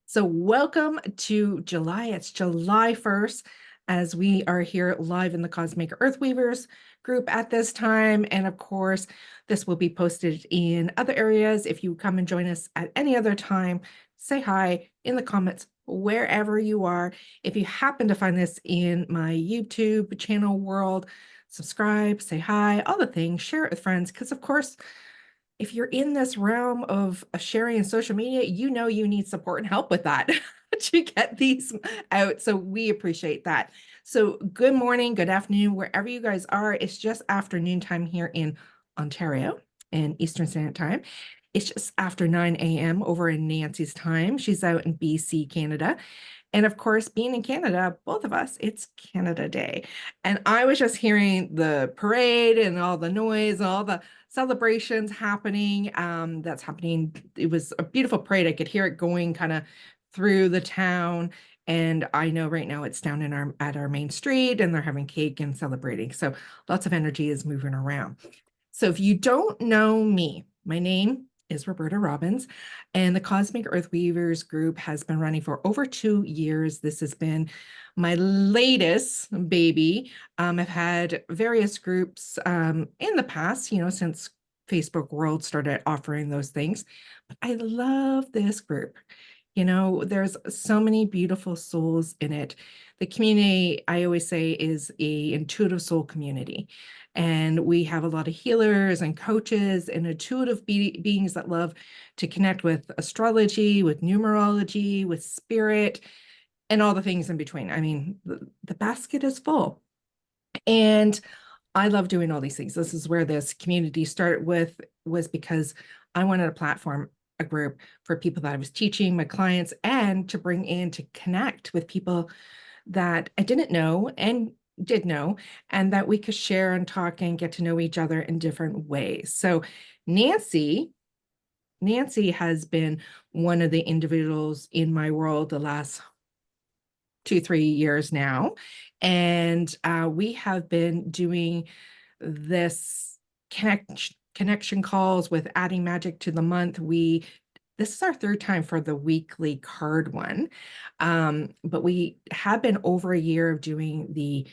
So welcome to July. It's July 1st as we are here live in the Cosmic Earthweavers group at this time. And of course, this will be posted in other areas. If you come and join us at any other time, say hi in the comments wherever you are. If you happen to find this in my YouTube channel world, subscribe, say hi, all the things, share it with friends, because of course, if you're in this realm of sharing in social media, you know you need support and help with that to get these out. So we appreciate that. So good morning, good afternoon, wherever you guys are. It's just afternoon time here in Ontario and Eastern Standard Time. It's just after 9 a.m. over in Nancy's time. She's out in BC, Canada. And of course, being in Canada, both of us, it's Canada Day. And I was just hearing the parade and all the noise, all the celebrations happening. That's happening. It was a beautiful parade. I could hear it going kind of through the town. And I know right now it's down in our main street and they're having cake and celebrating. So lots of energy is moving around. So if you don't know me, my name is Roberta Robbins, and the Cosmic Earthweavers group has been running for over 2 years. This has been my latest baby. I've had various groups in the past, since Facebook World started offering those things, but I love this group. There's so many beautiful souls in it. The community, I always say, is a intuitive soul community. And we have a lot of healers and coaches and intuitive beings that love to connect with astrology, with numerology, with spirit, and all the things in between. I mean, the basket is full. And I love doing all these things. This is where this community started with, was because I wanted a platform, a group for people that I was teaching, my clients, and to bring in to connect with people that I didn't know and did know, and that we could share and talk and get to know each other in different ways. So Nancy has been one of the individuals in my world the last 2-3 years now. And we have been doing this connection calls with adding magic to the month. This is our third time for the weekly card one. But we have been over a year of doing the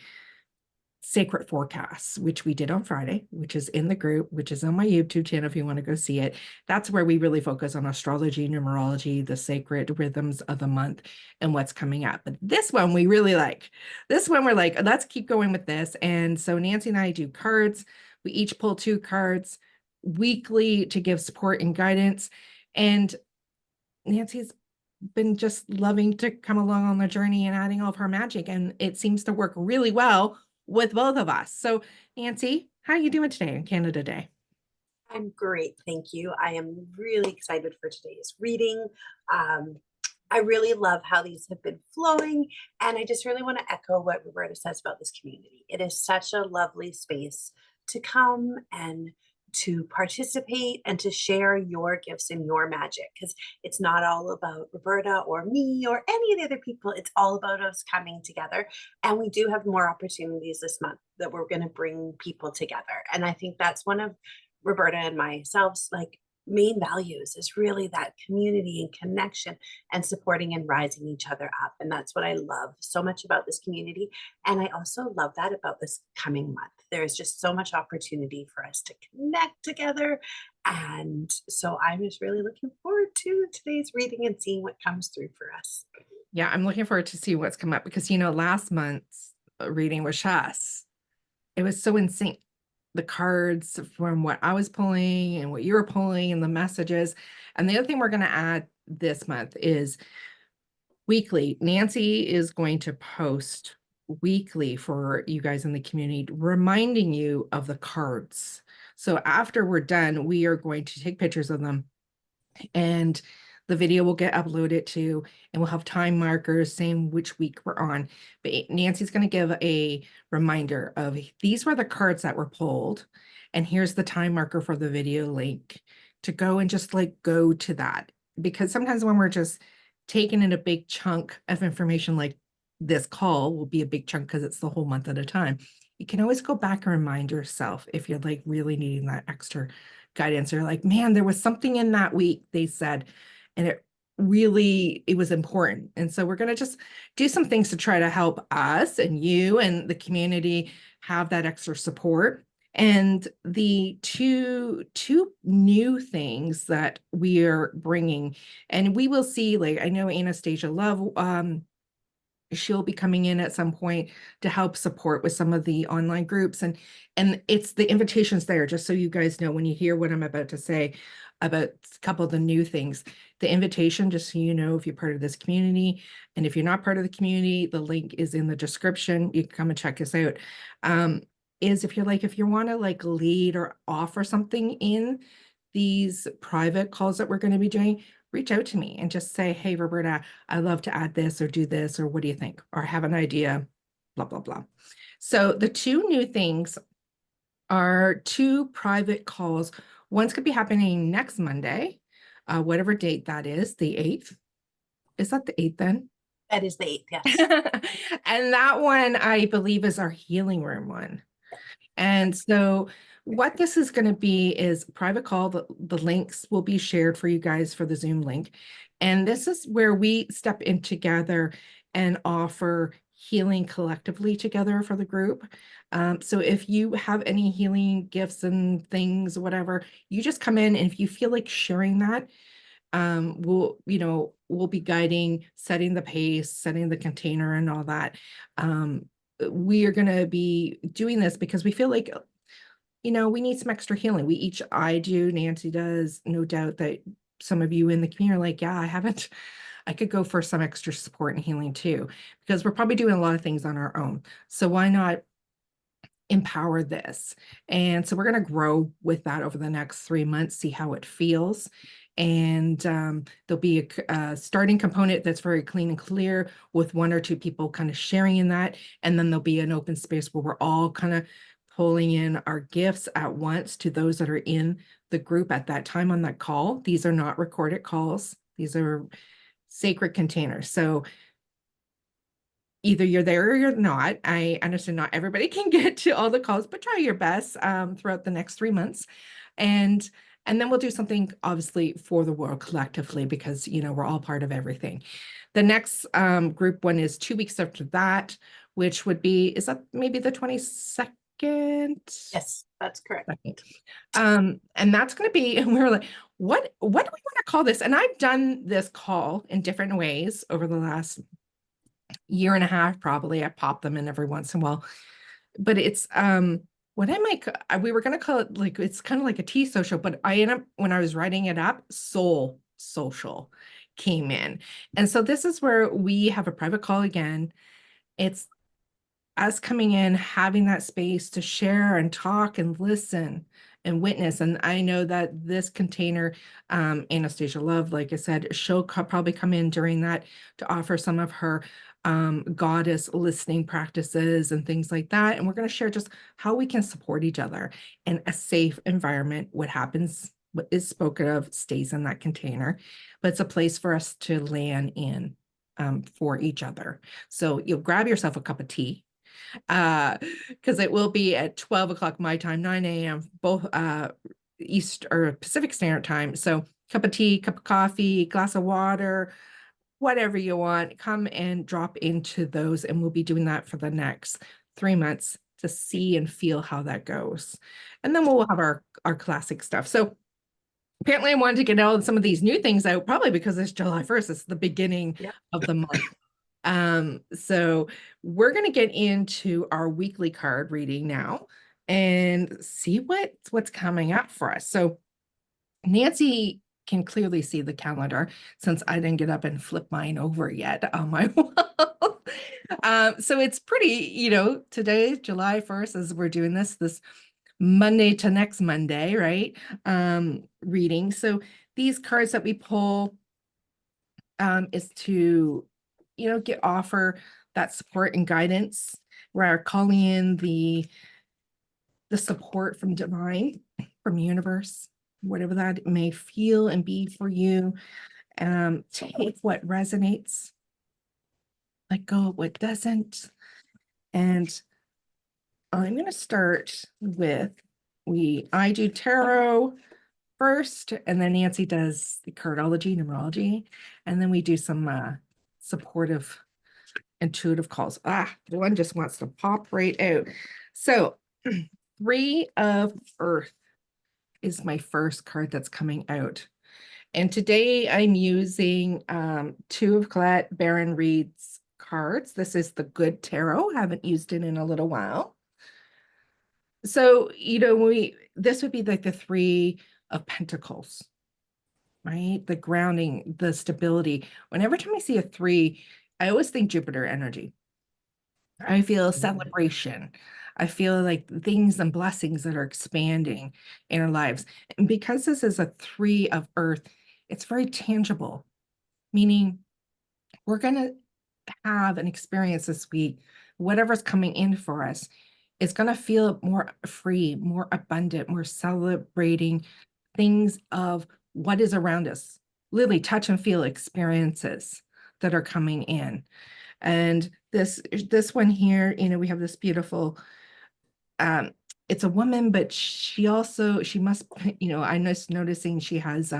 sacred forecasts, which we did on Friday, which is in the group, which is on my YouTube channel if you want to go see it. That's where we really focus on astrology, numerology, the sacred rhythms of the month, and what's coming up. But this one we really like. This one we're like, let's keep going with this. And so Nancy and I do cards. We each pull 2 cards weekly to give support and guidance. And Nancy's been just loving to come along on the journey and adding all of her magic. And it seems to work really well with both of us. So, Nancy, how are you doing today on Canada Day? I'm great, thank you. I am really excited for today's reading. Um, I really love how these have been flowing, and I just really want to echo what Roberta says about this community. It is such a lovely space to come and to participate and to share your gifts and your magic, because it's not all about Roberta or me or any of the other people. It's all about us coming together. And we do have more opportunities this month that we're going to bring people together. And I think that's one of Roberta and myself's like main values is really that community and connection and supporting and rising each other up. And that's what I love so much about this community. And I also love that about this coming month. There's just so much opportunity for us to connect together. And so I'm just really looking forward to today's reading and seeing what comes through for us. Yeah, I'm looking forward to see what's come up because, last month's reading was Shas. It was so in sync. The cards from what I was pulling and what you were pulling and the messages. And the other thing we're going to add this month is weekly. Nancy is going to post weekly for you guys in the community, reminding you of the cards. So after we're done, we are going to take pictures of them and the video will get uploaded to, and we'll have time markers saying which week we're on. But Nancy's going to give a reminder of these were the cards that were pulled, and here's the time marker for the video link to go and just like go to that. Because sometimes when we're just taking in a big chunk of information, like this call will be a big chunk because it's the whole month at a time. You can always go back and remind yourself if you're like really needing that extra guidance or like, man, there was something in that week they said, and it really, it was important. And so we're going to just do some things to try to help us and you and the community have that extra support. And the two new things that we are bringing, and we will see, like, I know Anastasia Love, she'll be coming in at some point to help support with some of the online groups, and it's the invitations there, just so you guys know when you hear what I'm about to say about a couple of the new things. The invitation, just so you know, if you're part of this community, and if you're not part of the community, the link is in the description. You can come and check us out. Is if you're like, if you want to like lead or offer something in these private calls that we're going to be doing, reach out to me and just say, hey, Roberta, I'd love to add this or do this, or what do you think? Or have an idea, blah, blah, blah. So the two new things are two private calls. One's going to be happening next Monday, whatever date that is, the 8th. Is that the 8th then? That is the 8th, yes. And that one, I believe, is our healing room one. And so what this is going to be is private call. The links will be shared for you guys for the Zoom link. And this is where we step in together and offer healing collectively together for the group. So if you have any healing gifts and things, whatever, you just come in, and if you feel like sharing that, we'll be guiding, setting the pace, setting the container and all that. We are going to be doing this because we feel like, we need some extra healing. I do, Nancy does, no doubt that some of you in the community are like, yeah, I could go for some extra support and healing too, because we're probably doing a lot of things on our own. So why not empower this? And so we're going to grow with that over the next 3 months, see how it feels. And there'll be a starting component that's very clean and clear with 1 or 2 people kind of sharing in that. And then there'll be an open space where we're all kind of pulling in our gifts at once to those that are in the group at that time on that call. These are not recorded calls. These are sacred containers. So either you're there or you're not. I understand not everybody can get to all the calls, but try your best throughout the next 3 months. And then we'll do something obviously for the world collectively, because, we're all part of everything. The next group one is 2 weeks after that, which would be, is that maybe the 22nd? Yes, that's correct. And that's going to be, and we're like, what do we want to call this? And I've done this call in different ways over the last year and a half, probably. I pop them in every once in a while, but it's what I might, we were going to call it, like, it's kind of like a tea social, but I ended up, when I was writing it up, soul social came in. And so this is where we have a private call again. It's us coming in, having that space to share and talk and listen and witness. And I know that this container, Anastasia Love, like I said, she'll probably come in during that to offer some of her goddess listening practices and things like that. And we're going to share just how we can support each other in a safe environment. What is spoken of stays in that container, but it's a place for us to land in for each other. So you'll grab yourself a cup of tea, because it will be at 12 o'clock my time, 9 a.m. both East or Pacific Standard Time. So cup of tea, cup of coffee, glass of water, whatever you want, come and drop into those. And we'll be doing that for the next 3 months to see and feel how that goes. And then we'll have our classic stuff. So apparently I wanted to get all some of these new things out, probably because it's July 1st. It's the beginning of the month. So we're going to get into our weekly card reading now and see what's coming up for us. So Nancy can clearly see the calendar, since I didn't get up and flip mine over yet on my wall. So it's pretty, today, July 1st, as we're doing this Monday to next Monday, right? Reading. So these cards that we pull is to, offer that support and guidance. We're calling in the support from divine, from universe, whatever that may feel and be for you. Take what resonates, let go of what doesn't. And I'm going to start with, I do tarot, first, and then Nancy does the cardology, numerology, and then we do some supportive intuitive calls. The one just wants to pop right out. So 3 of Earth is my first card that's coming out. And today I'm using 2 of Colette Baron Reed's cards. This is the Good Tarot. Haven't used it in a little while. So, this would be like the 3 of Pentacles, right? The grounding, the stability. Whenever time I see a 3, I always think Jupiter energy. I feel celebration. I feel like things and blessings that are expanding in our lives. And because this is a 3 of Earth, it's very tangible, meaning we're going to have an experience this week. Whatever's coming in for us is going to feel more free, more abundant, more celebrating things of what is around us. Literally touch and feel experiences that are coming in. And this one here, we have this beautiful, it's a woman, but she must, I'm just noticing she has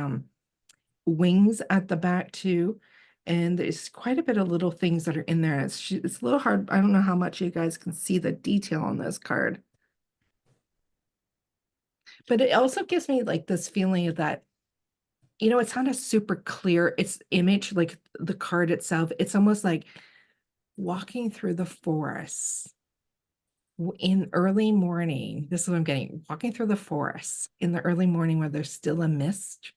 wings at the back too. And there's quite a bit of little things that are in there. It's a little hard. I don't know how much you guys can see the detail on this card. But it also gives me like this feeling of that, it's not a super clear, it's image, like the card itself. It's almost like walking through the forest in early morning. This is what I'm getting. Walking through the forest in the early morning where there's still a mist,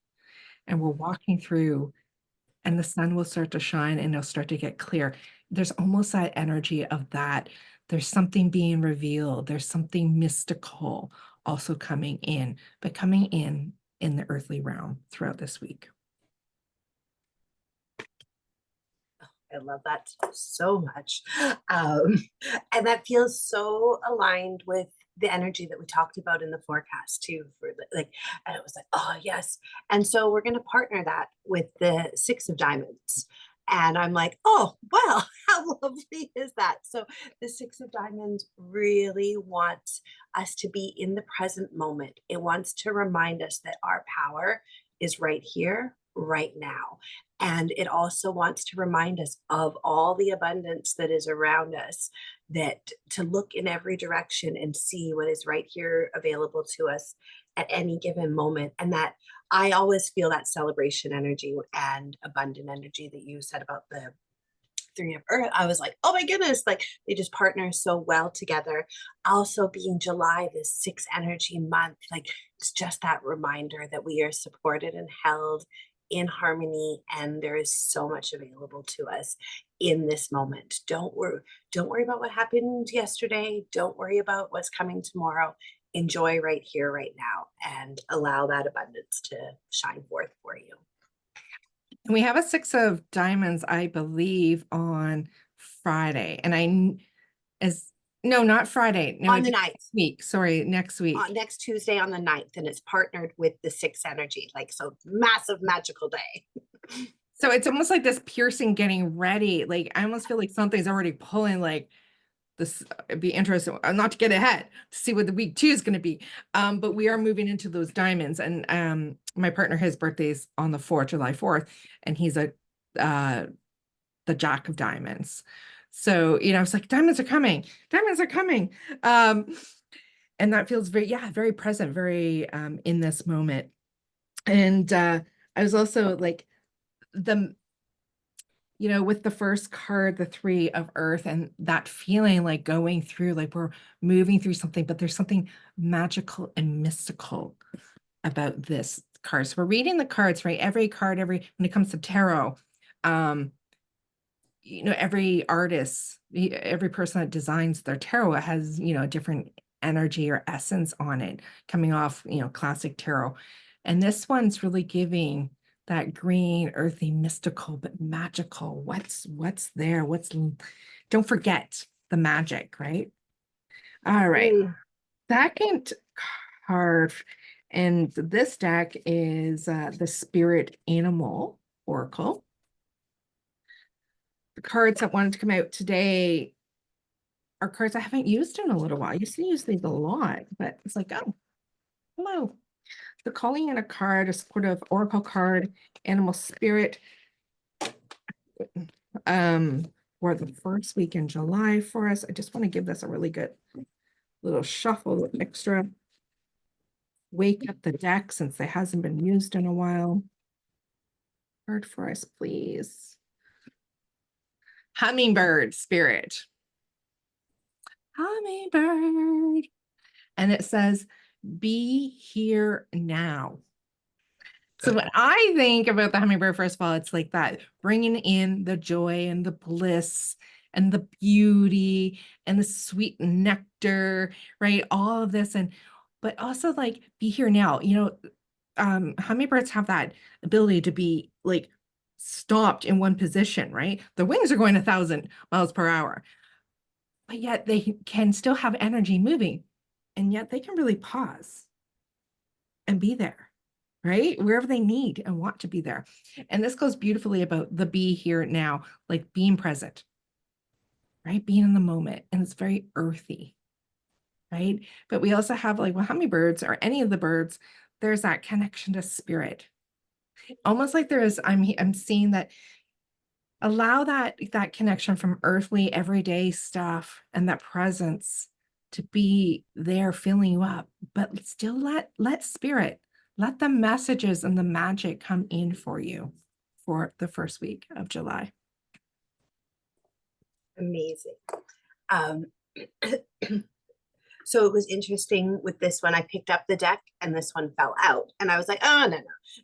and we're walking through, and the sun will start to shine and it'll start to get clear. There's almost that energy of that. There's something being revealed. There's something mystical also coming in, but coming in the earthly realm throughout this week. I love that so much. And that feels so aligned with the energy that we talked about in the forecast too, and it was like, oh yes. And so we're going to partner that with the 6 of Diamonds. And I'm like, oh, well, how lovely is that? So the 6 of Diamonds really wants us to be in the present moment. It wants to remind us that our power is right here, right now. And it also wants to remind us of all the abundance that is around us, that to look in every direction and see what is right here available to us at any given moment. And that I always feel that celebration energy and abundant energy that you said about the 3 of Earth. I was like, oh my goodness, like they just partner so well together. Also being July, this 6 energy month, like it's just that reminder that we are supported and held in harmony, and there is so much available to us in this moment. Don't worry about what happened yesterday. Don't worry about what's coming tomorrow. Enjoy right here, right now, and allow that abundance to shine forth for you. And we have a 6 of Diamonds, I believe, on Friday. And no, not Friday. No, On the 9th. Next week. Sorry, next week. Next Tuesday on the 9th, and it's partnered with the 6 energy. Like, so massive magical day. So it's almost like this piercing getting ready. Like I almost feel like something's already pulling, like this. It'd be interesting, not to get ahead, to see what the week 2 is going to be. But we are moving into those diamonds. And my partner, his birthday's on the 4th, July 4th, and he's the Jack of Diamonds. So, it's like diamonds are coming. Diamonds are coming. And that feels very present, very in this moment. And I was also like, with the first card, the 3 of Earth, and that feeling like going through, like we're moving through something, but there's something magical and mystical about this card. So we're reading the cards, right? Every card, when it comes to tarot, every artist, every person that designs their tarot has, a different energy or essence on it coming off, classic tarot. And this one's really giving that green, earthy, mystical, but magical. What's there? Don't forget the magic, right? All right. Second card, and this deck is the Spirit Animal Oracle. The cards that wanted to come out today are cards I haven't used in a little while. I used to use these a lot, but it's like, oh, hello. the calling in a card, a supportive oracle card, animal spirit, for the first week in July for us. I just want to give this a really good little shuffle extra. Wake up the deck since it hasn't been used in a while. Card for us, please. Hummingbird spirit. Hummingbird. And it says, be here now. So when I think about the hummingbird, first of all, it's like that, bringing in the joy and the bliss and the beauty and the sweet nectar, right? All of this. But also like, be here now. Hummingbirds have that ability to be like stopped in one position, right? Their wings are going 1,000 miles per hour, but yet they can still have energy moving, and yet they can really pause and be there, right? Wherever they need and want to be there. And this goes beautifully about the be here now, like being present, right? Being in the moment. And it's very earthy, right? But we also have like with hummingbirds or any of the birds, there's that connection to spirit. Almost like I'm seeing that, allow that connection from earthly everyday stuff and that presence to be there filling you up, but still let spirit, let the messages and the magic come in for you for the first week of July. Amazing. Um, So it was interesting with this one. I picked up the deck and this one fell out. And I was like, oh, no.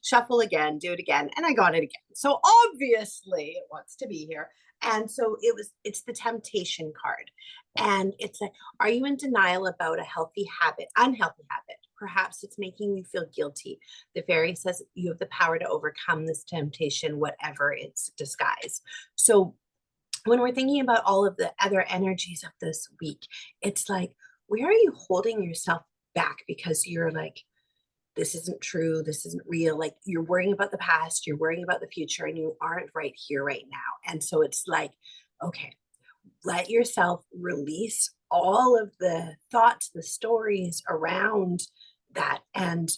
Shuffle again, do it again. And I got it again. So obviously it wants to be here. And so it's the temptation card. And it's like, are you in denial about a unhealthy habit? Perhaps it's making you feel guilty. The fairy says you have the power to overcome this temptation, whatever its disguise. So when we're thinking about all of the other energies of this week, it's like, where are you holding yourself back because you're like, this isn't true, this isn't real? Like you're worrying about the past, you're worrying about the future, and you aren't right here, right now. And so it's like, okay, let yourself release all of the thoughts, the stories around that, and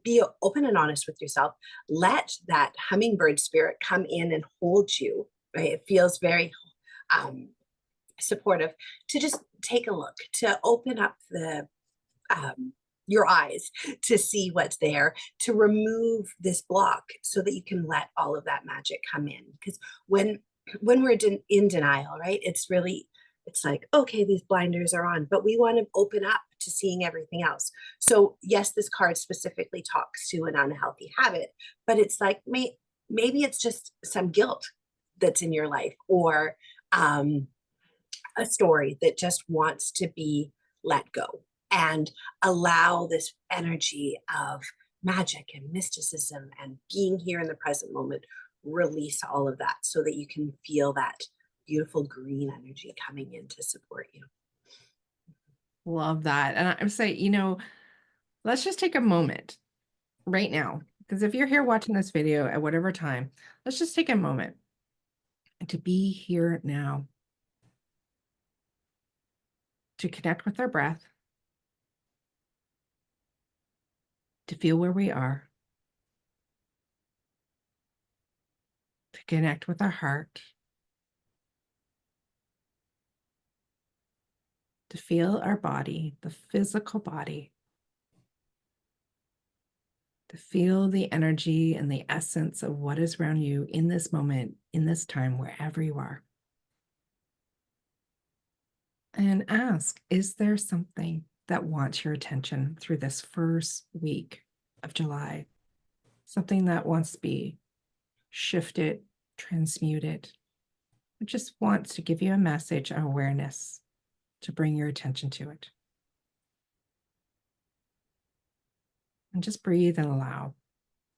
be open and honest with yourself. Let that hummingbird spirit come in and hold you, right? It feels very supportive to just take a look, to open up your eyes to see what's there, to remove this block so that you can let all of that magic come in. Because when we're in denial, right, it's like, okay, these blinders are on, but we want to open up to seeing everything else. So yes, this card specifically talks to an unhealthy habit, but it's like maybe it's just some guilt that's in your life, or a story that just wants to be let go, and allow this energy of magic and mysticism and being here in the present moment, release all of that so that you can feel that beautiful green energy coming in to support you. Love that. And I'm saying, let's just take a moment right now, because if you're here watching this video at whatever time, let's just take a moment to be here now, to connect with our breath, to feel where we are, to connect with our heart, to feel our body, the physical body, to feel the energy and the essence of what is around you in this moment, in this time, wherever you are. And ask, is there something that wants your attention through this first week of July? Something that wants to be shifted, transmuted, it just wants to give you a message of awareness to bring your attention to it. And just breathe and allow.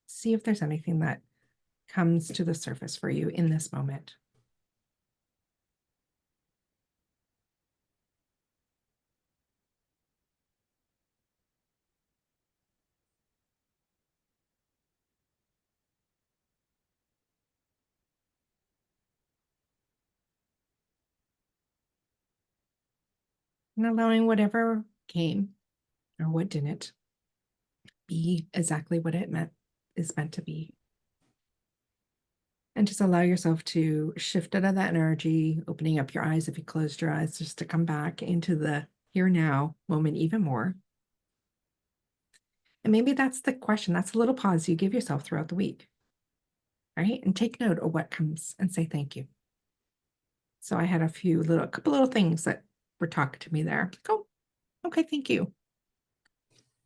See if there's anything that comes to the surface for you in this moment. And allowing whatever came or what didn't be exactly what it is meant to be. And just allow yourself to shift out of that energy, opening up your eyes if you closed your eyes, just to come back into the here now moment even more. And maybe that's the question. That's a little pause you give yourself throughout the week, right? And take note of what comes and say thank you. So I had a couple little things that were talking to me there. Oh, okay, thank you.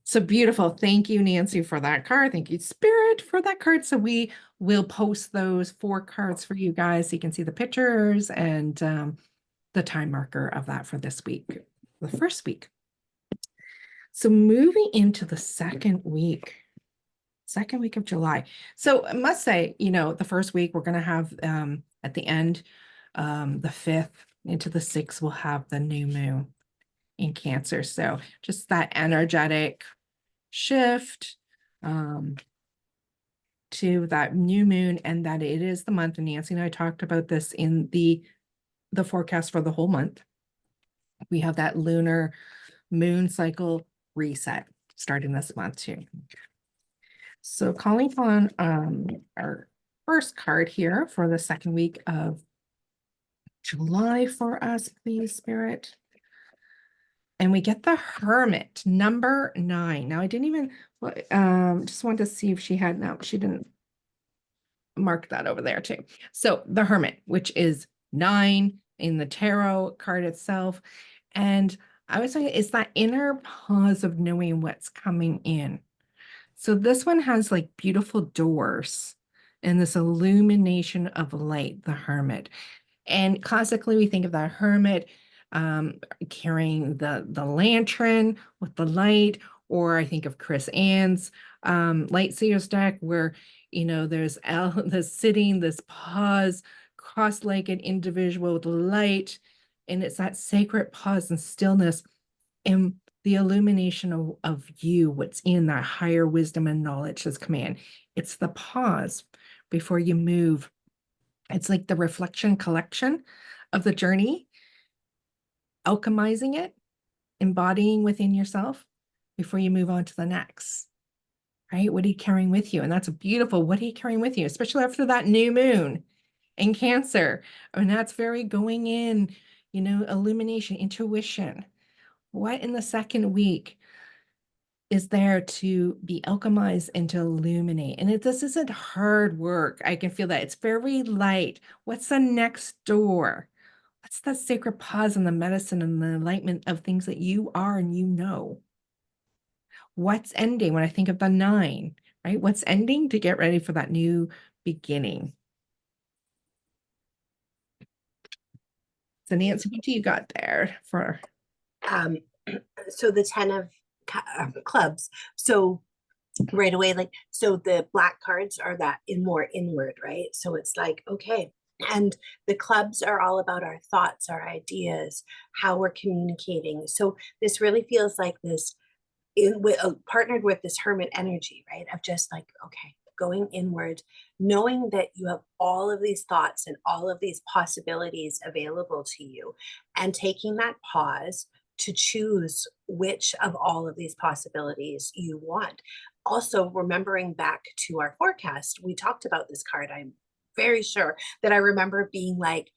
So beautiful. Thank you, Nancy, for that card. Thank you, Spirit, for that card. So we will post those 4 cards for you guys so you can see the pictures and the time marker of that for this week, the first week. So moving into the second week of July. So I must say, the first week we're going to have at the end, the 5th into the 6th, we'll have the new moon in Cancer. So just that energetic shift to that new moon, and that it is the month. And Nancy and I talked about this in the forecast for the whole month. We have that lunar moon cycle reset starting this month too. So calling on our first card here for the second week of July for us, please, Spirit. And we get the Hermit, number 9. Now I didn't even just wanted to see if she had, no, she didn't mark that over there too. So the Hermit, which is 9 in the tarot card itself. And I was saying it's that inner pause of knowing what's coming in. So this one has like beautiful doors and this illumination of light, the Hermit. And classically, we think of that Hermit carrying the lantern with the light, or I think of Chris Ann's Light Seers deck, where there's this sitting, this pause, cross-legged individual with light, and it's that sacred pause and stillness and the illumination of you, what's in that higher wisdom and knowledge that's command. It's the pause before you move. It's like the reflection collection of the journey, alchemizing it, embodying within yourself before you move on to the next, right? What are you carrying with you? And that's beautiful. What are you carrying with you, especially after that new moon in Cancer? I mean, that's very going in, illumination, intuition. What in the second week is there to be alchemized and to illuminate? And this isn't hard work. I can feel that. It's very light. What's the next door? What's that sacred pause and the medicine and the enlightenment of things that you are and what's ending when I think of the 9, right? What's ending to get ready for that new beginning? So Nancy, what do you got there for? So the 10 of clubs. So right away, so the black cards are that more inward, right? So it's like, okay. And the clubs are all about our thoughts, our ideas, how we're communicating. So this really feels like this partnered with this Hermit energy, right? Of just like, okay, going inward, knowing that you have all of these thoughts and all of these possibilities available to you, and taking that pause to choose which of all of these possibilities you want. Also, remembering back to our forecast, we talked about this card. I'm very sure that I remember being like,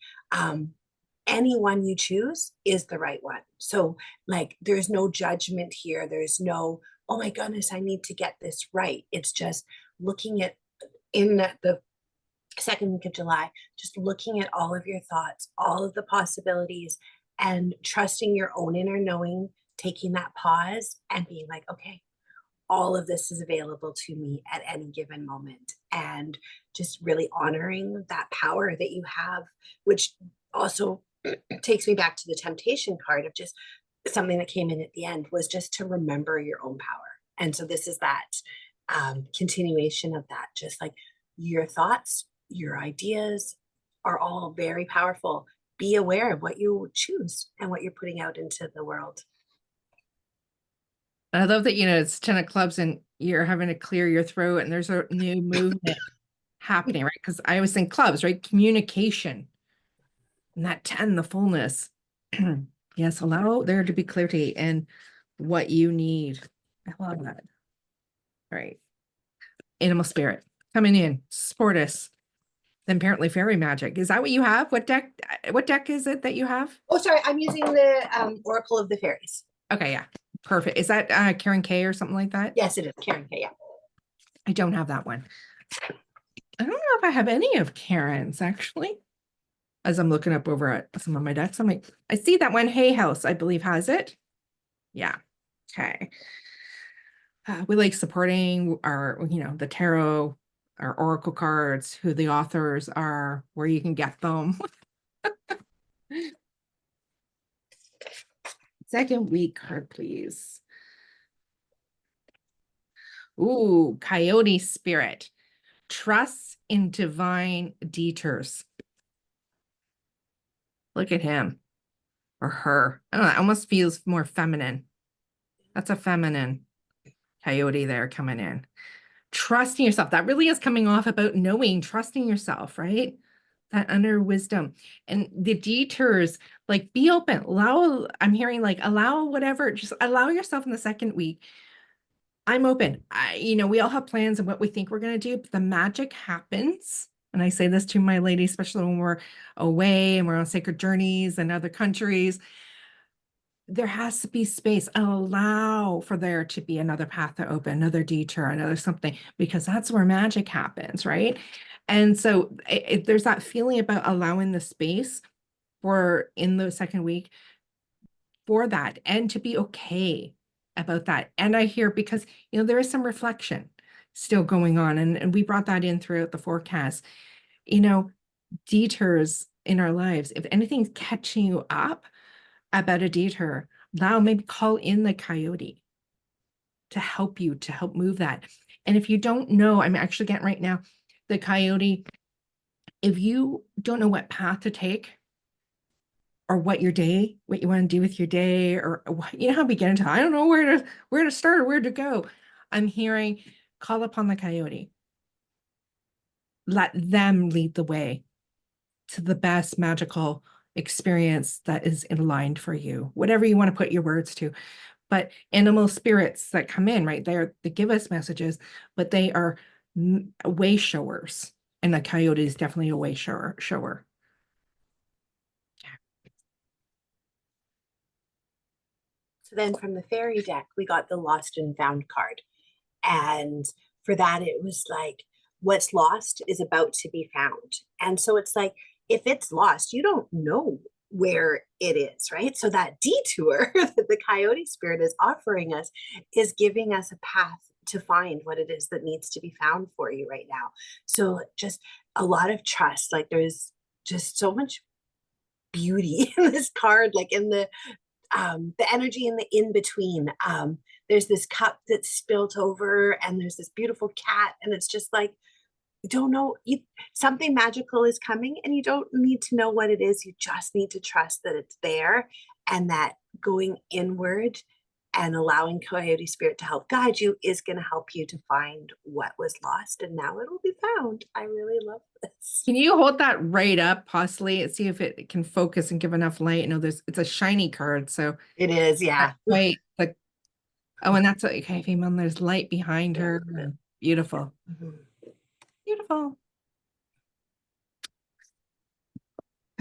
any one you choose is the right one. So, like, there's no judgment here. There's no, oh my goodness, I need to get this right. It's just looking at in the second week of July, just looking at all of your thoughts, all of the possibilities, and trusting your own inner knowing, taking that pause and being like, okay, all of this is available to me at any given moment. And just really honoring that power that you have, which also takes me back to the temptation card of just something that came in at the end was just to remember your own power. And so this is that continuation of that, just like your thoughts, your ideas are all very powerful. Be aware of what you choose and what you're putting out into the world. I love that, it's 10 of clubs and you're having to clear your throat and there's a new movement happening, right? Because I always think clubs, right? Communication. And that 10, the fullness. Yes, allow there to be clarity and what you need. I love that. All right. Animal spirit coming in, support us. Then apparently fairy magic. Is that what you have? What deck is it that you have? Oh, sorry, I'm using the Oracle of the Fairies. Okay, yeah. Perfect. Is that Karen K or something like that? Yes, it is Karen K. Yeah. I don't have that one. I don't know if I have any of Karen's actually. As I'm looking up over at some of my decks, I'm like, I see that one. Hay House, I believe, has it. Yeah. Okay. We like supporting our, the tarot, our oracle cards, who the authors are, where you can get them. Second week card, please. Ooh, Coyote Spirit. Trust in divine detours. Look at him or her. I don't know, it almost feels more feminine. That's a feminine coyote there coming in. Trusting yourself. That really is coming off about knowing, trusting yourself, right? That inner wisdom. And the detours, like be open. Allow, I'm hearing like allow whatever, just allow yourself in the second week. I'm open. We all have plans and what we think we're going to do, but the magic happens. And I say this to my ladies, especially when we're away and we're on sacred journeys in other countries. There has to be space. Allow for there to be another path to open, another detour, another something, because that's where magic happens, right? And so there's that feeling about allowing the space for in the second week for that and to be okay about that. And I hear because, there is some reflection still going on. And we brought that in throughout the forecast, detours in our lives. If anything's catching you up about a detour, now maybe call in the coyote to help you, to help move that. And if you don't know, I'm actually getting right now, the coyote, if you don't know what path to take, or what you want to do with your day, or how we get into, I don't know where to start or where to go. I'm hearing, call upon the coyote. Let them lead the way to the best magical experience that is aligned for you, whatever you want to put your words to. But animal spirits that come in, right, they give us messages, but they are way showers. And the coyote is definitely a way shower. So then from the fairy deck, we got the Lost and Found card. And for that, it was like, what's lost is about to be found. And so it's like, if it's lost, you don't know where it is, right? So that detour that the coyote spirit is offering us is giving us a path to find what it is that needs to be found for you right now. So just a lot of trust. Like there's just so much beauty in this card, like in the energy in the in between. There's this cup that's spilt over, and there's this beautiful cat, and it's just like you don't know, something magical is coming, and you don't need to know what it is. You just need to trust that it's there, and that going inward and allowing Coyote Spirit to help guide you is going to help you to find what was lost, and now it'll be found. I really love this. Can you hold that right up, possibly, and see if it can focus and give enough light? It's a shiny card, so It is, yeah. wait, and that's okay, female. There's light behind her. Beautiful. Mhm. Beautiful.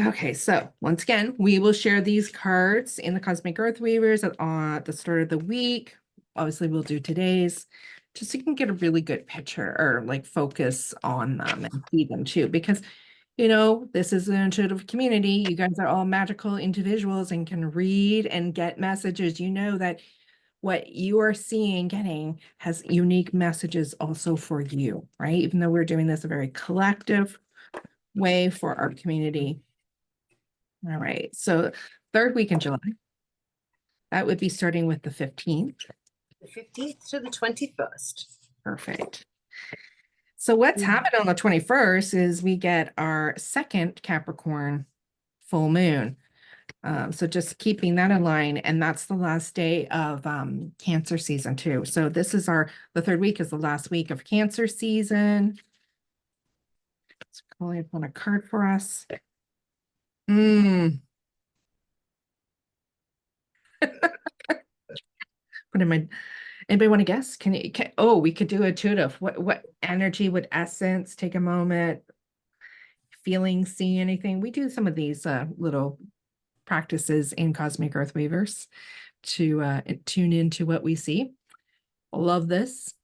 Okay, so once again, we will share these cards in the Cosmic Earth Weavers at the start of the week. Obviously, we'll do today's, just so you can get a really good picture or like focus on them and see them too. Because, this is an intuitive community. You guys are all magical individuals and can read and get messages. You know that what you are seeing, getting has unique messages also for you, right? Even though we're doing this a very collective way for our community. All right, so third week in July. That would be starting with the 15th. The 15th to the 21st. Perfect. So what's happening on the 21st is we get our second Capricorn full moon. So just keeping that in line, and that's the last day of Cancer season too. So this is the third week is the last week of Cancer season. Let's call it on a card for us. Put in my, Anybody want to guess? Oh, we could do intuitive. What energy would essence? Take a moment, feeling, see anything. We do some of these little practices in Cosmic Earth Weavers to tune into what we see. Love this.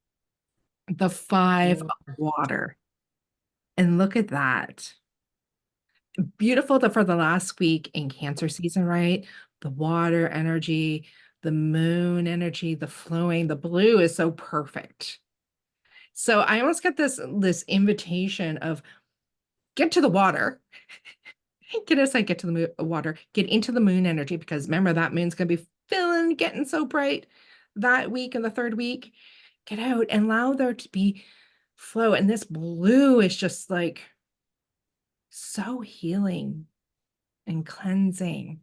The 5 of water. And look at that. Beautiful for the last week in Cancer season, right? The water energy, the moon energy, the flowing, the blue is so perfect. So I almost get this invitation of get to the water. Get to the water, get into the moon energy, because remember that moon's going to be getting so bright that week and the third week. Get out and allow there to be flow. And this blue is just like so healing and cleansing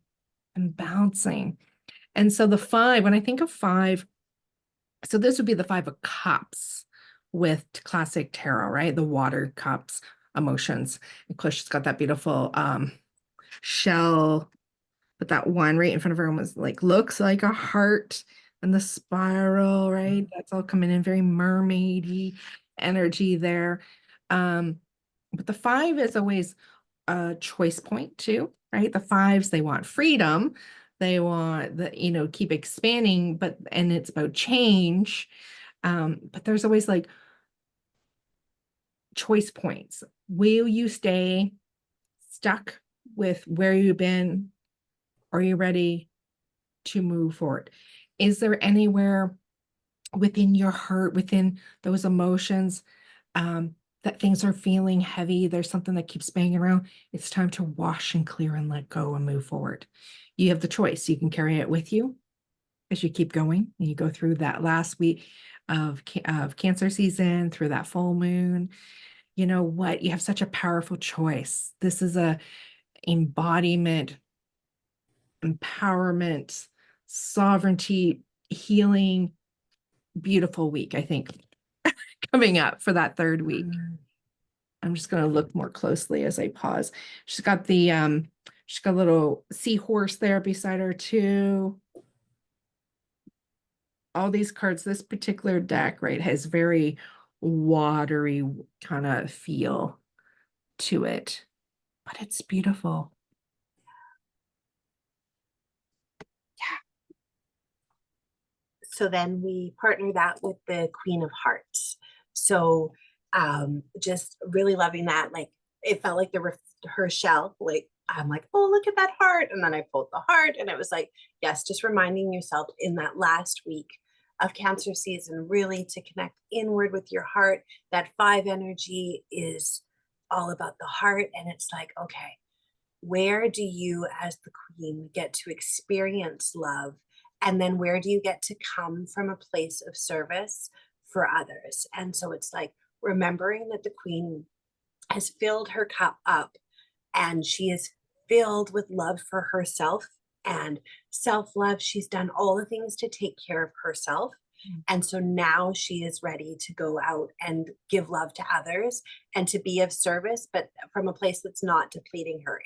and bouncing. And so the 5, when I think of 5, so this would be the 5 of cups with classic tarot, right? The water cups, emotions. Of course, she's got that beautiful shell, but that one right in front of her was like, looks like a heart, and the spiral, right? That's all coming in very mermaidy energy there. But the 5 is always a choice point too, right? The 5s, they want freedom. They want keep expanding, and it's about change. But there's always like choice points. Will you stay stuck with where you've been? Are you ready to move forward? Is there anywhere within your heart, within those emotions, that things are feeling heavy? There's something that keeps banging around. It's time to wash and clear and let go and move forward. You have the choice. You can carry it with you as you keep going and you go through that last week of Cancer season, through that full moon. You know what? You have such a powerful choice. This is a embodiment, empowerment, sovereignty, healing, beautiful week, I think, coming up for that third week. I'm just going to look more closely as I pause. She's got a little seahorse there beside her too. All these cards, this particular deck, right, has very watery kind of feel to it, but it's beautiful. So then we partner that with the Queen of Hearts. So just really loving that. Like it felt like her shell, like I'm like, oh, look at that heart. And then I pulled the heart and it was like, yes, just reminding yourself in that last week of Cancer season, really to connect inward with your heart. That 5 energy is all about the heart. And it's like, okay, where do you as the queen get to experience love? And then where do you get to come from a place of service for others? And so it's like remembering that the queen has filled her cup up and she is filled with love for herself and self-love. She's done all the things to take care of herself. And so now she is ready to go out and give love to others and to be of service, but from a place that's not depleting her.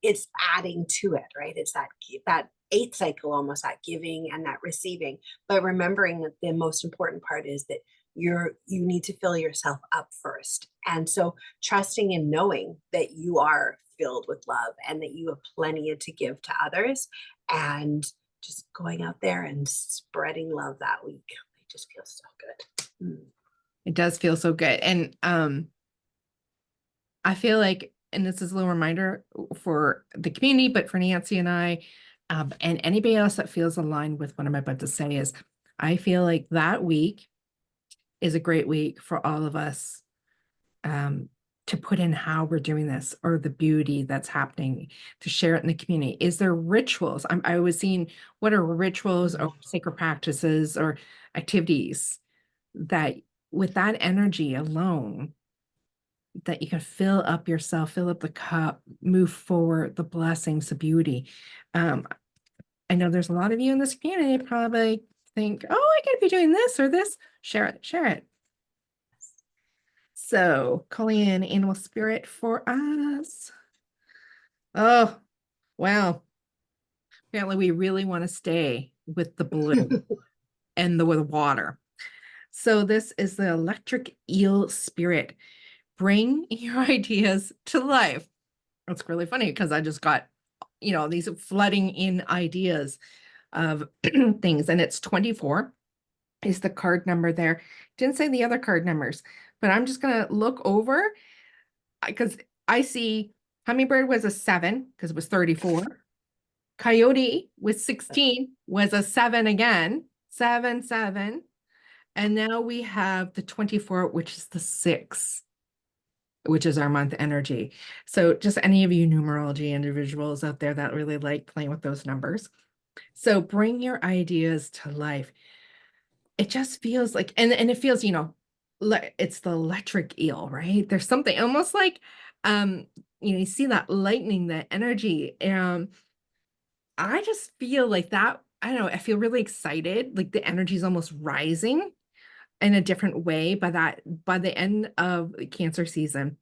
It's adding to it, right? It's that 8th cycle, almost, that giving and that receiving. But remembering that the most important part is that you need to fill yourself up first. And so trusting and knowing that you are filled with love and that you have plenty to give to others, and just going out there and spreading love that week. It just feels so good. It does feel so good. And I feel like, and this is a little reminder for the community, but for Nancy and I, and anybody else that feels aligned with what I'm about to say, is I feel like that week is a great week for all of us to put in how we're doing this, or the beauty that's happening, to share it in the community. Is there rituals? I was seeing, what are rituals or sacred practices or activities that with that energy alone, that you can fill up yourself, fill up the cup, move forward, the blessings, the beauty. I know there's a lot of you in this community probably think, oh, I gotta be doing this or this. Share it, share it. So calling in animal spirit for us. Oh, wow. Apparently we really want to stay with the blue. and the with water. So this is the electric eel spirit. Bring your ideas to life. It's really funny because I just got, these flooding in ideas of things, and it's 24 is the card number there. Didn't say the other card numbers, but I'm just gonna look over because I see Hummingbird was a 7 because it was 34. Coyote with 16 was a 7 again, 7, 7. And now we have the 24, which is the 6, which is our month energy. So just any of you numerology individuals out there that really like playing with those numbers. So bring your ideas to life. It just feels like, and it feels, it's the electric eel, right? There's something almost like, you see that lightning, that energy. I just feel like that, I don't know, I feel really excited. Like the energy is almost rising in a different way by the end of the Cancer season,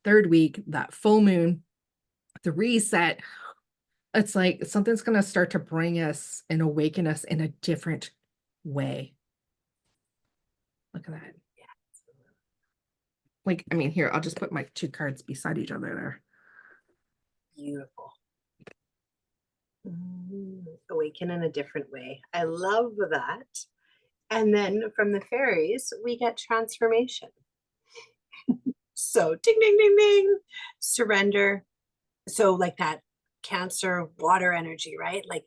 3rd week, that full moon, the reset. It's like something's going to start to bring us and awaken us in a different way. Look at that. Like, I mean, here, I'll just put my 2 cards beside each other there. Beautiful. Awaken in a different way. I love that. And then from the fairies, we get transformation. So ding, ding, ding, ding, surrender. So like that Cancer water energy, right? Like,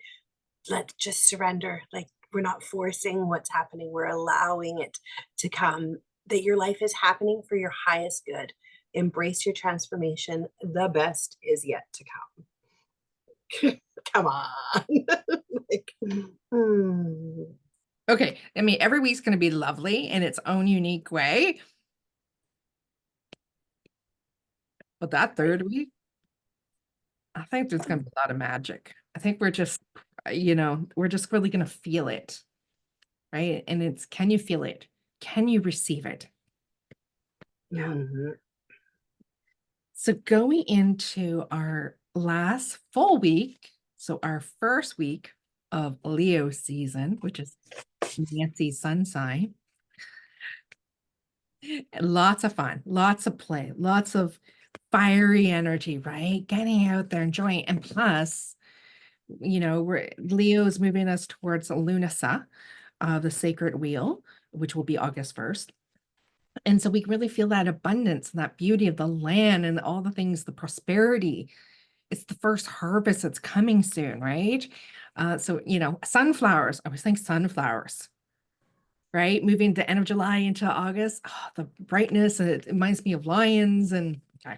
let's just surrender. Like, we're not forcing what's happening. We're allowing it to come, that your life is happening for your highest good. Embrace your transformation. The best is yet to come. Come on. Like, Okay. I mean, every week's going to be lovely in its own unique way. But that 3rd week, I think there's going to be a lot of magic. I think we're just, we're just really going to feel it. Right. And it's, can you feel it? Can you receive it? Yeah. So going into our last full week, so our first week of Leo season, which is Nancy's sun sign. Lots of fun, lots of play, lots of fiery energy, right? Getting out there, enjoying. And plus, Leo's moving us towards Lunasa, the sacred wheel, which will be August 1st. And so we really feel that abundance and that beauty of the land and all the things, the prosperity. It's the first harvest that's coming soon, right? So, sunflowers. I always think sunflowers, right? Moving the end of July into August, the brightness, and it reminds me of lions. And I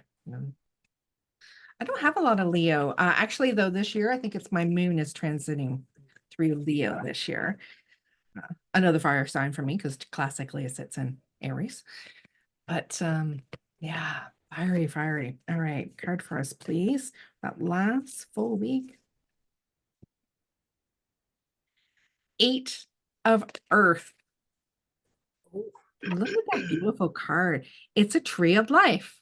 don't have a lot of Leo. Actually, though, this year, I think it's my moon is transiting through Leo this year. Another fire sign for me because classically it sits in Aries. But yeah, fiery, fiery. All right, card for us, please. That last full week. 8 of Earth. Look at that beautiful card. It's a tree of life.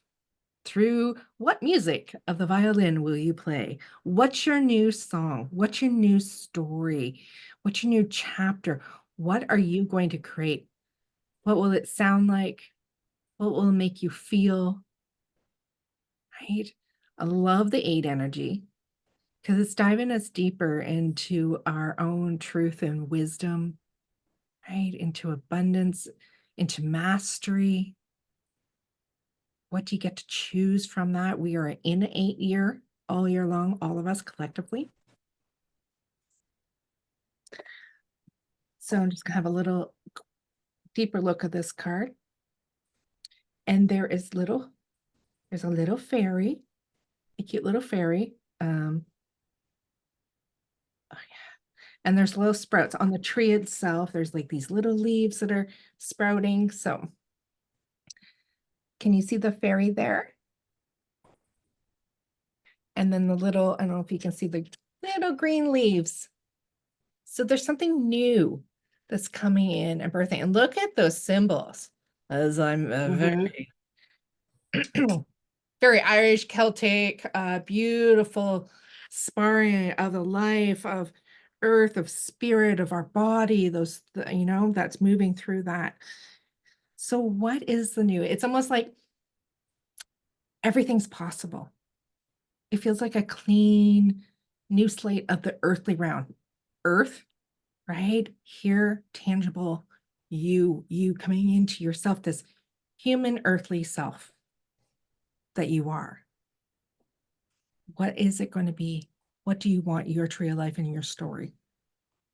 Through what music of the violin will you play? What's your new song? What's your new story? What's your new chapter? What are you going to create? What will it sound like? What will make you feel? Right? I love the 8 energy because it's diving us deeper into our own truth and wisdom, right? Into abundance, into mastery. What do you get to choose from that? We are in an 8 year, all year long, all of us collectively. So I'm just gonna have a little deeper look at this card. And there's a little fairy, a cute little fairy. Oh yeah. And there's little sprouts on the tree itself. There's like these little leaves that are sprouting. So can you see the fairy there? And then the little, I don't know if you can see the little green leaves. So there's something new that's coming in and birthing. And look at those symbols, as I'm very, very Irish, Celtic, beautiful sparring of the life of earth, of spirit, of our body, those, that's moving through that. So what is the new? It's almost like everything's possible. It feels like a clean new slate of the earthly realm. Earth, right? Here, tangible, you coming into yourself, this human earthly self that you are. What is it going to be? What do you want your tree of life and your story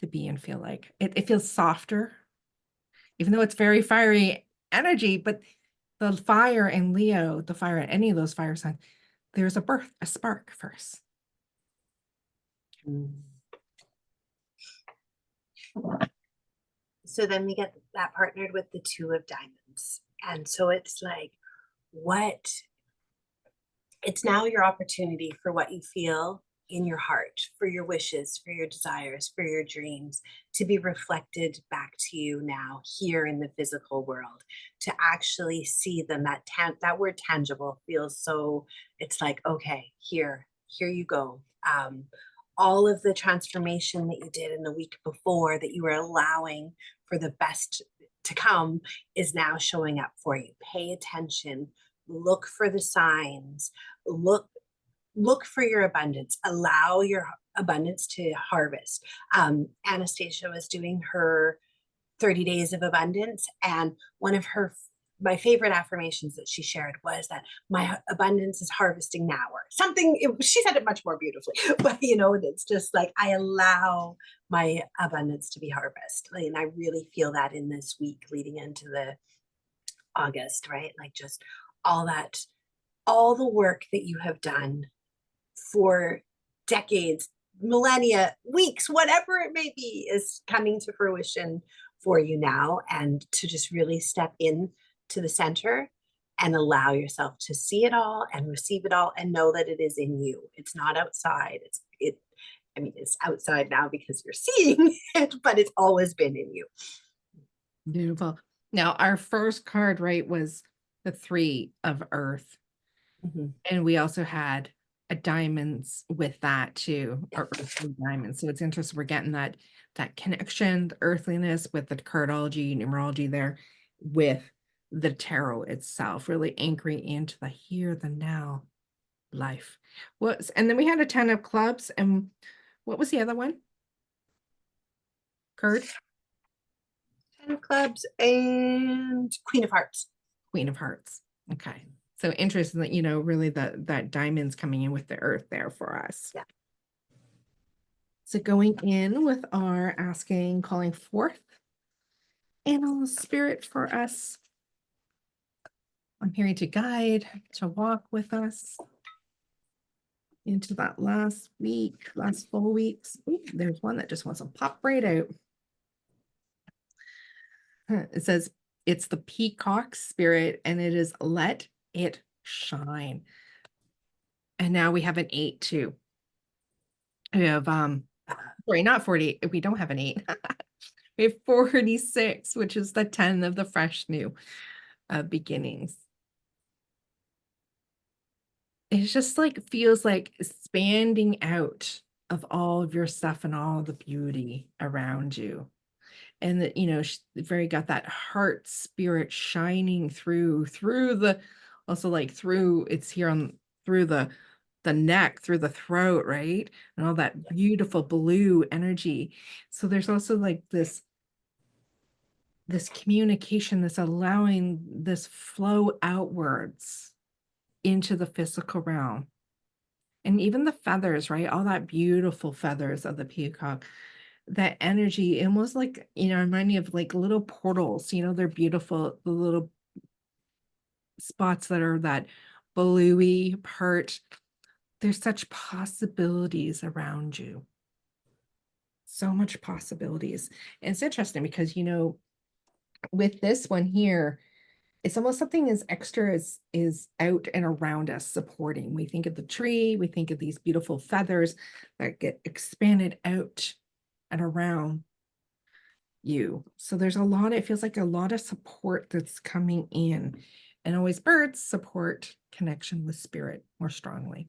to be and feel like? It feels softer, even though it's very fiery energy, but the fire in Leo, the fire in any of those fire signs, there's a spark first. Mm. So then we get that partnered with the Two of Diamonds. And so it's like, it's now your opportunity for what you feel in your heart, for your wishes, for your desires, for your dreams to be reflected back to you now here in the physical world, to actually see them. That word tangible feels so, it's like, okay, here you go. All of the transformation that you did in the week before that you were allowing for the best to come is now showing up for you. Pay attention, look for the signs, look for your abundance, allow your abundance to harvest. Anastasia was doing her 30 days of abundance, and one of my favorite affirmations that she shared was that my abundance is harvesting now, or something. She said it much more beautifully, but it's just like, I allow my abundance to be harvested. And I really feel that in this week leading into the August, right? Like just all the work that you have done for decades, millennia, weeks, whatever it may be, is coming to fruition for you now. And to just really step in to the center and allow yourself to see it all and receive it all and know that it is in you. It's not outside. It's outside now because you're seeing it, but it's always been in you. Beautiful. Now, our first card, right, was the Three of Earth. Mm-hmm. And we also had a diamonds with that too, or earthly diamonds. So it's interesting. We're getting that connection, the earthliness with the cardology, numerology there with the tarot itself, really anchoring into the here, the now life. And then we had a 10 of clubs. And what was the other one? Card? 10 of clubs and Queen of Hearts. Queen of Hearts. Okay. So interesting that, really that diamonds coming in with the earth there for us. Yeah. So going in with our asking, calling forth animal spirit for us. I'm hearing to guide, to walk with us into that last full weeks. Ooh, there's one that just wants to pop right out. It says it's the peacock spirit and it is let it shine. And now we have an 8 too. We have sorry, not 40. We don't have an 8. We have 46, which is the 10 of the fresh new beginnings. It's just like feels like expanding out of all of your stuff and all the beauty around you. And that, very got that heart spirit shining through the, also like through, it's here on through the neck, through the throat, right? And all that beautiful blue energy. So there's also like this communication, this allowing this flow outwards into the physical realm. And even the feathers, right? All that beautiful feathers of the peacock, that energy, almost like, remind me of like little portals, they're beautiful, the little spots that are that bluey part. There's such possibilities around you. So much possibilities. And it's interesting because, with this one here, it's almost something as extra as is out and around us supporting. We think of the tree, we think of these beautiful feathers that get expanded out and around you. So there's it feels like a lot of support that's coming in. And always birds support connection with spirit more strongly.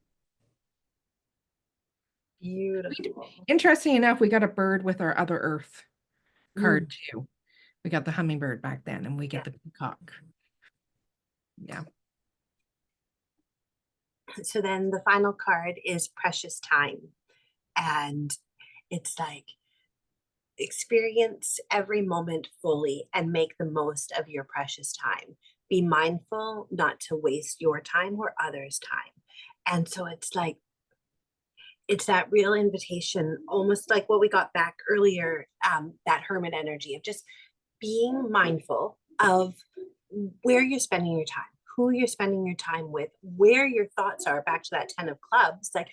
Beautiful. Interesting enough, we got a bird with our other Earth card Mm, too. We got the hummingbird back then, and we yeah. get the peacock. Yeah. So then the final card is precious time. And it's like experience every moment fully and make the most of your precious time. Be mindful not to waste your time or others' time. And so it's like, it's that real invitation, almost like what we got back earlier, that hermit energy of just being mindful of where you're spending your time, who you're spending your time with, where your thoughts are, back to that 10 of clubs, like,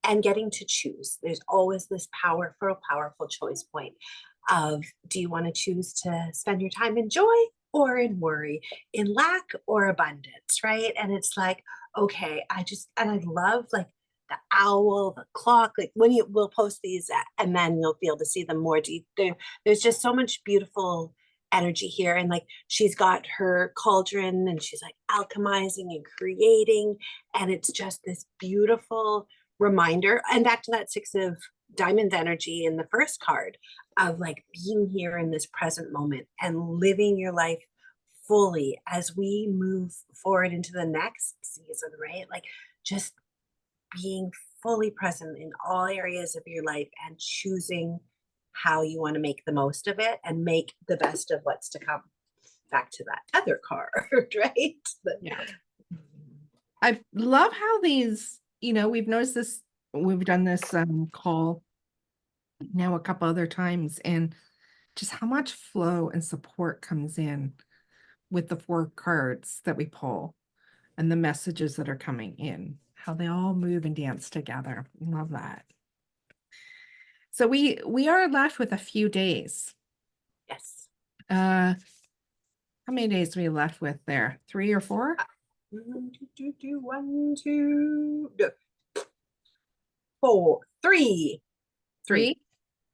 and getting to choose. There's always this powerful, powerful choice point of, do you want to choose to spend your time in joy or in worry, in lack or abundance, right? And it's like, okay, and I love like the owl, the clock, like when you will post these and then you'll be able to see them more deep. There's just so much beautiful energy here. And like she's got her cauldron and she's like alchemizing and creating. And it's just this beautiful reminder. And back to that 6 of diamonds energy in the first card of like being here in this present moment and living your life fully as we move forward into the next season, right? Like just being fully present in all areas of your life and choosing how you want to make the most of it and make the best of what's to come. Back to that other card, right? Yeah. I love how these, we've noticed this, we've done this call now a couple other times, and just how much flow and support comes in with the 4 cards that we pull and the messages that are coming in, how they all move and dance together. Love that. So we are left with a few days. Yes. How many days are we left with there? 3 or 4? 1, 2, 4, 3. 3?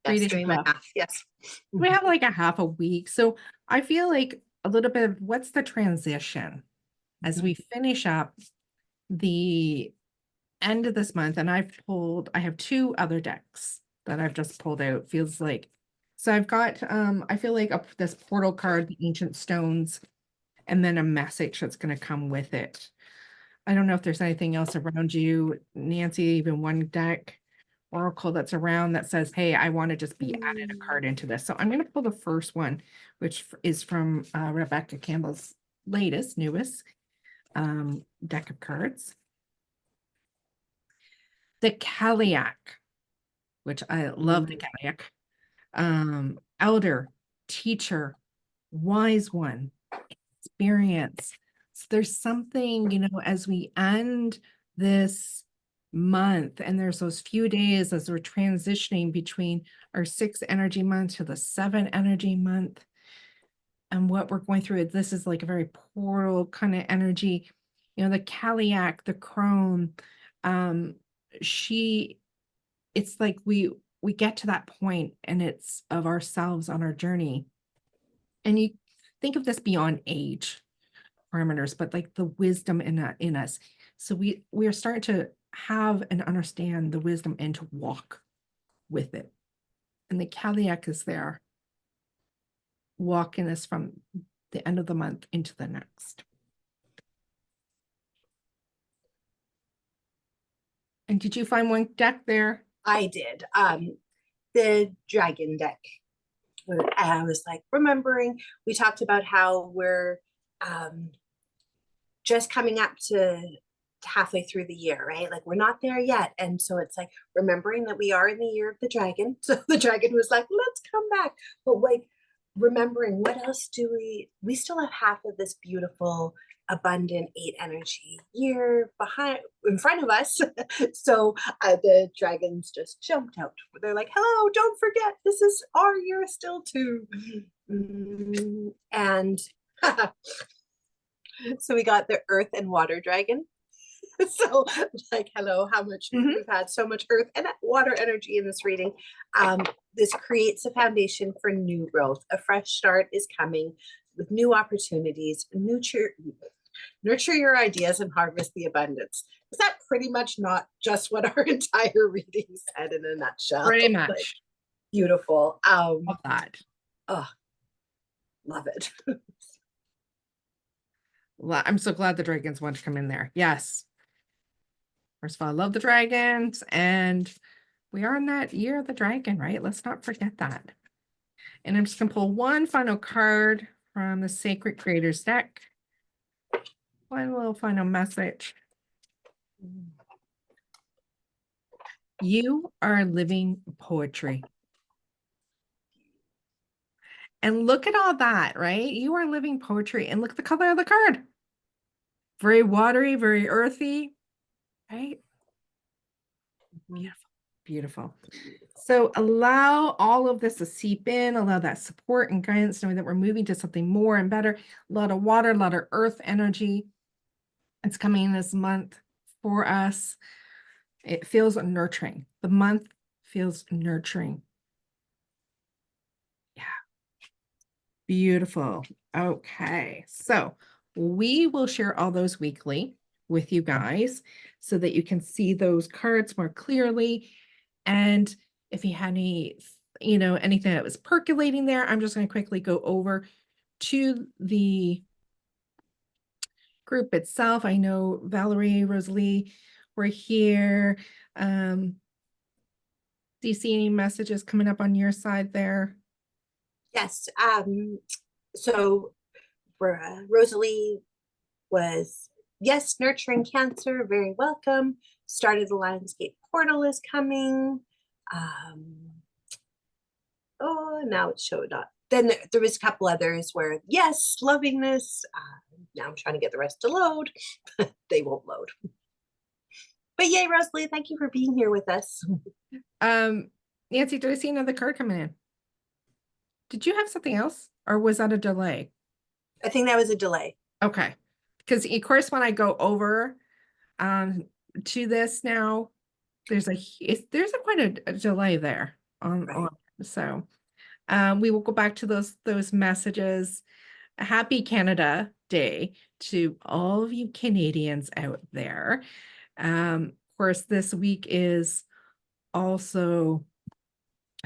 3 Yes, days doing my left. math. Yes. We have like a half a week. So I feel like a little bit of what's the transition as we finish up the end of this month. And I have 2 other decks that I've just pulled out. Feels like, so I've got, I feel like this portal card, the Ancient Stones, and then a message that's going to come with it. I don't know if there's anything else around you, Nancy, even one deck oracle that's around that says, hey, I want to just be added a card into this. So I'm going to pull the first one, which is from Rebecca Campbell's newest deck of cards. The Kaliak, which I love the Kaliak. Elder, teacher, wise one, experience. So there's something, as we end this month and there's those few days as we're transitioning between our 6 energy month to the 7 energy month, and what we're going through, this is like a very portal kind of energy. The Kaliak, the crone, it's like we get to that point and it's of ourselves on our journey. And you think of this beyond age parameters, but like the wisdom in us. So we are starting to have and understand the wisdom and to walk with it. And the Kaliak is there, walking us from the end of the month into the next. And did you find one deck there? I did. The dragon deck. And I was like, remembering, we talked about how we're just coming up to halfway through the year, right? Like we're not there yet. And so it's like remembering that we are in the year of the dragon. So the dragon was like, let's come back. But like remembering what else do we still have half of this beautiful abundant 8 energy year in front of us. So the dragons just jumped out. They're like, hello, don't forget, this is our year still too. And so we got the earth and water dragon. So like, hello, how much we've had so much earth and water energy in this reading. This creates a foundation for new growth. A fresh start is coming with new opportunities, Nurture your ideas and harvest the abundance. Is that pretty much not just what our entire reading said in a nutshell? Pretty Like, much. beautiful. Love that. Oh, love it. I'm so glad the dragons want to come in there. Yes. First of all, I love the dragons, and we are in that year of the dragon, right? Let's not forget that. And I'm just gonna pull one final card from the Sacred Creators deck. One little final message. You are living poetry. And look at all that, right? You are living poetry. And look at the color of the card. Very watery, very earthy, right? Beautiful, beautiful. So allow all of this to seep in, allow that support and guidance, knowing that we're moving to something more and better. A lot of water, a lot of earth energy. It's coming this month for us. It feels nurturing. The month feels nurturing. Yeah. Beautiful. Okay. So we will share all those weekly with you guys so that you can see those cards more clearly. And if you had any, anything that was percolating there, I'm just going to quickly go over to the group itself. I know Valerie, Rosalie, we're here. Do you see any messages coming up on your side there? Yes. So Rosalie was, yes, nurturing cancer, very welcome. Started the Lionsgate portal is coming. Oh, now it showed up. Then there was a couple others where, yes, loving this. Now I'm trying to get the rest to load. They won't load. But yay, Rosalie, thank you for being here with us. Nancy, did I see another card coming in? Did you have something else, or was that a delay? I think that was a delay. Okay, because of course when I go over to this now, there's a quite a delay there on so we will go back to those messages. Happy Canada Day to all of you Canadians out there. Of course, this week is also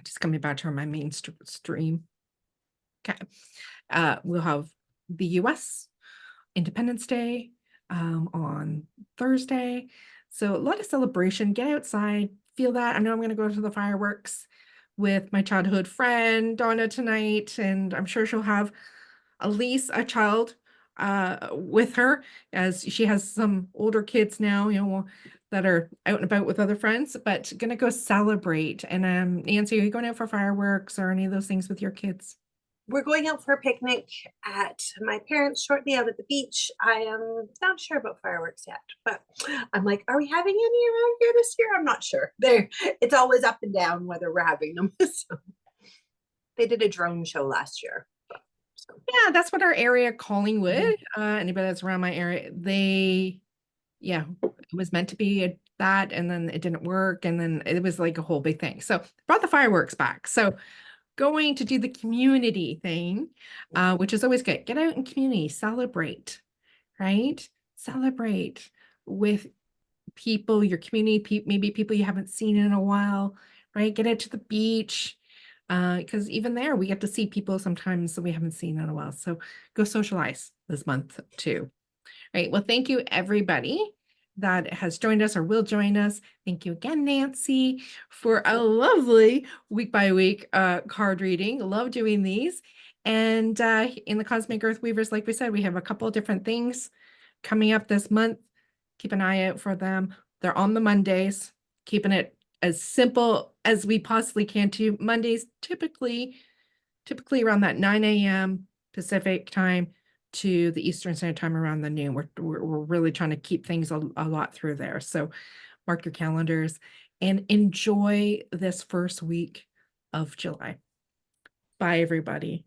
just coming back to my main stream. Okay. We'll have the US Independence Day on Thursday. So a lot of celebration. Get outside, feel that. I know I'm going to go to the fireworks with my childhood friend Donna tonight, and I'm sure she'll have at least a child with her, as she has some older kids now, that are out and about with other friends, but gonna go celebrate. And Nancy, are you going out for fireworks or any of those things with your kids? We're going out for a picnic at my parents shortly out at the beach. I am not sure about fireworks yet, but I'm like, are we having any around here this year? I'm not sure. It's always up and down whether we're having them. So, they did a drone show last year. So. Yeah, that's what our area, Collingwood, anybody that's around my area, it was meant to be that, and then it didn't work, and then it was like a whole big thing. So brought the fireworks back. So going to do the community thing, which is always good. Get out in community, celebrate, right? Celebrate with people, your community, maybe people you haven't seen in a while, right? Get out to the beach, because even there we get to see people sometimes that we haven't seen in a while. So go socialize this month too. Right. Well, thank you everybody that has joined us or will join us. Thank you again, Nancy, for a lovely week by week card reading. Love doing these. And in the Cosmic Earth Weavers, like we said, we have a couple of different things coming up this month. Keep an eye out for them. They're on the Mondays, keeping it as simple as we possibly can to. Mondays, typically around that 9 a.m. Pacific time to the Eastern Standard Time around the noon. We're really trying to keep things a lot through there. So mark your calendars and enjoy this first week of July. Bye, everybody.